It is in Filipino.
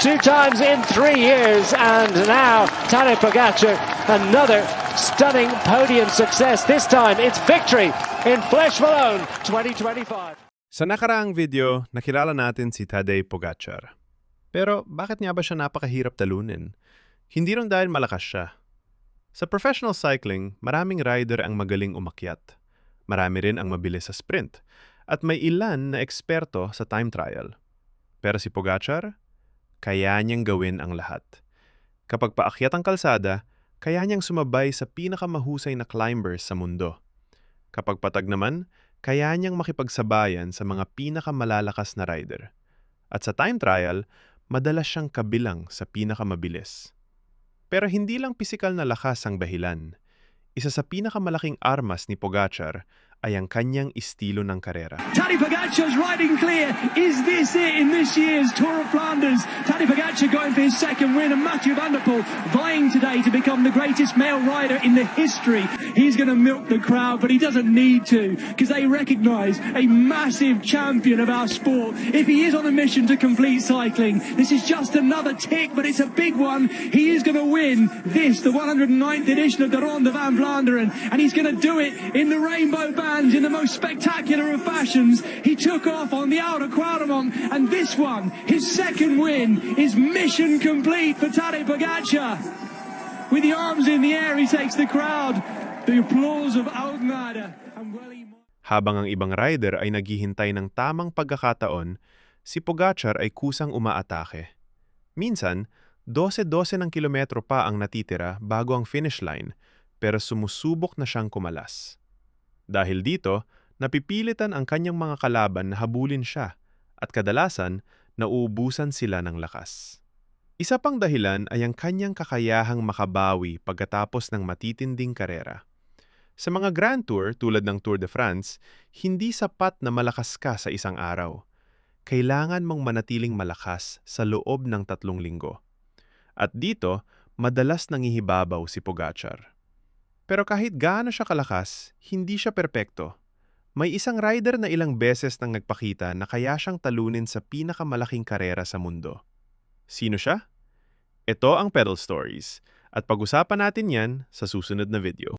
2 times in 3 years, and now Tadej Pogacar, another stunning podium success. This time it's victory in Flèche Wallonne 2025. Sa nakaraang video, nakilala natin si Tadej Pogacar. Pero bakit nga ba siya napakahirap talunin? Hindi rin dahil malakas siya. Sa professional cycling, maraming rider ang magaling umakyat. Marami rin ang mabilis sa sprint. At may ilan na eksperto sa time trial. Pero si Pogacar, kaya niyang gawin ang lahat. Kapag paakyat ang kalsada, kaya niyang sumabay sa pinakamahusay na climbers sa mundo. Kapag patag naman, kaya niyang makipagsabayan sa mga pinakamalalakas na rider. At sa time trial, madalas siyang kabilang sa pinakamabilis. Pero hindi lang pisikal na lakas ang dahilan. Isa sa pinakamalaking armas ni Pogacar ay ang kanyang estilo ng karera. Tadej Pogacar's riding clear. Is this it in this year's Tour of Flanders? Tadej Pogacar going for his second win, and Mathieu van der Poel vying today to become the greatest male rider in the history. He's going to milk the crowd, but he doesn't need to, because they recognise a massive champion of our sport. If he is on a mission to complete cycling, this is just another tick, but it's a big one. He is going to win this, the 109th edition of the Ronde van Vlaanderen, and he's going to do it in the rainbow band. In the most spectacular of fashions. He took off on the Oude Kruidemont, and this one, his second win, is mission complete for Tadej Pogacar. With the arms in the air, he takes the crowd. The applause of Oudenaarde. Habang ang ibang rider ay naghihintay ng tamang pagkakataon, si Pogacar ay kusang umaatake. Minsan, 12-12 ng kilometro pa ang natitira bago ang finish line, pero sumusubok na siyang kumalas. Dahil dito, napipilitan ang kanyang mga kalaban na habulin siya at kadalasan nauubusan sila ng lakas. Isa pang dahilan ay ang kanyang kakayahang makabawi pagkatapos ng matitinding karera. Sa mga Grand Tour tulad ng Tour de France, hindi sapat na malakas ka sa isang araw. Kailangan mong manatiling malakas sa loob ng 3 linggo. At dito, madalas nangihibabaw si Pogacar. Pero kahit gaano siya kalakas, hindi siya perpekto. May isang rider na ilang beses nang nagpakita na kaya siyang talunin sa pinakamalaking karera sa mundo. Sino siya? Ito ang Pedal Stories, at pag-usapan natin yan sa susunod na video.